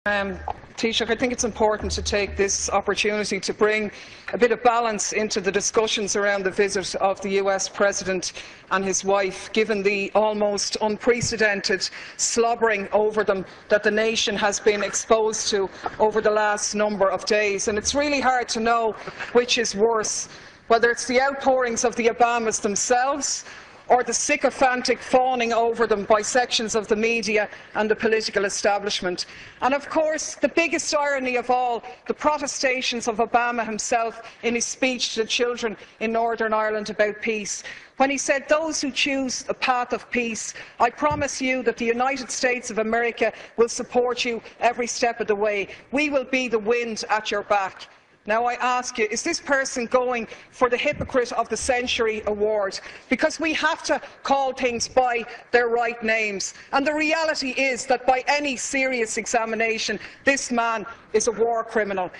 Taoiseach, I think it's important to take this opportunity to bring a bit of balance into the discussions around the visit of the US President and his wife, given the almost unprecedented slobbering over them that the nation has been exposed to over the last number of days. And it's really hard to know which is worse, whether it's the outpourings of the Obamas themselves or the sycophantic fawning over them by sections of the media and the political establishment. And of course, the biggest irony of all, the protestations of Obama himself in his speech to the children in Northern Ireland about peace, when he said, "Those who choose the path of peace, I promise you that the United States of America will support you every step of the way. We will be the wind at your back." Now I ask you, is this person going for the Hypocrite of the Century award? Because we have to call things by their right names. And the reality is that by any serious examination, this man is a war criminal.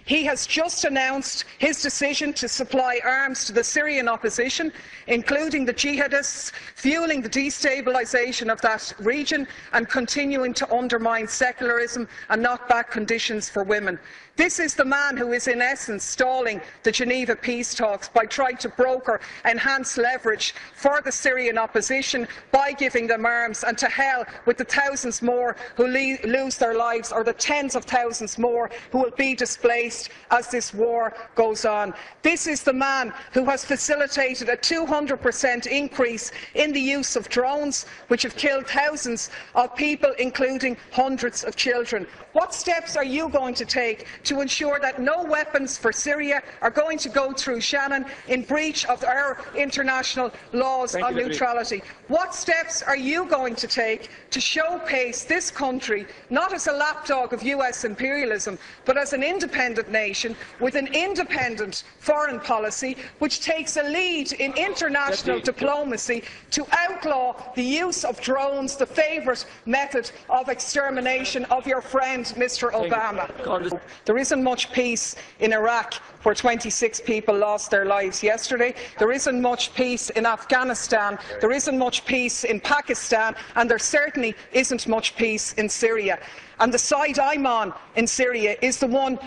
He has just announced his decision to supply arms to the Syrian opposition, including the jihadists, fuelling the destabilisation of that region and continuing to undermine secularism and knock back conditions for women. This is the man who is in essence stalling the Geneva peace talks by trying to broker enhanced leverage for the Syrian opposition by giving them arms, and to hell with the thousands more who lose their lives, or the tens of thousands more who will be displaced as this war goes on. This is the man who has facilitated a 200% increase in the use of drones, which have killed thousands of people, including hundreds of children. What steps are you going to take to ensure that no weapons for Syria are going to go through Shannon in breach of our international laws on neutrality? What steps are you going to take to showcase this country not as a lapdog of US imperialism, but as an independent nation with an independent foreign policy which takes a lead in international diplomacy to outlaw the use of drones, the favourite method of extermination of your friend Mr. Obama? There isn't much peace in Iraq, where 26 people lost their lives yesterday. There isn't much peace in Afghanistan. There isn't much peace in Pakistan, and there certainly isn't much peace in Syria. And the side I'm on in Syria is the one,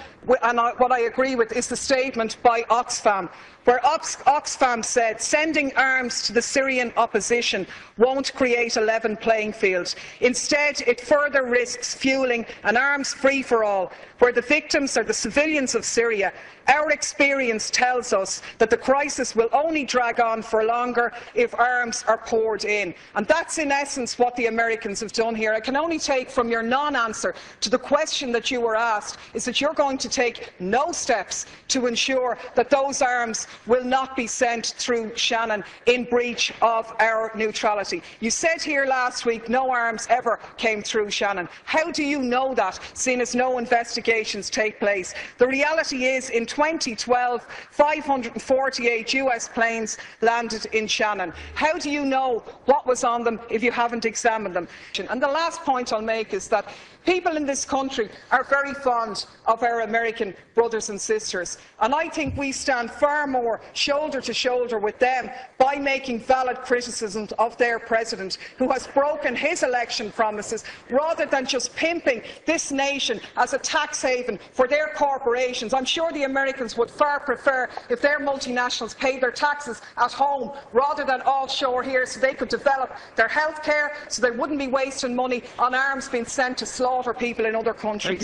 and what I agree with is the statement by Oxfam, where Oxfam said sending arms to the Syrian opposition won't create a level playing field. Instead, it further risks fuelling an arms free-for-all, where the victims are the civilians of Syria. Our experience tells us that the crisis will only drag on for longer if arms are poured in. And that's in essence what the Americans have done here. I can only take from your non-answer to the question that you were asked is that you're going to take no steps to ensure that those arms will not be sent through Shannon in breach of our neutrality. You said here last week no arms ever came through Shannon. How do you know that, seeing as no investigations take place? The reality is, in 2012, 548 US planes landed in Shannon. How do you know what was on them if you haven't examined them? And the last point I'll make is that people in this country are very fond of our American brothers and sisters, and I think we stand far more shoulder to shoulder with them by making valid criticisms of their president, who has broken his election promises, rather than just pimping this nation as a tax haven for their corporations. I'm sure the Americans would far prefer if their multinationals paid their taxes at home rather than offshore here, so they could develop their health care, so they wouldn't be wasting money on arms being sent to slaughter people in other countries.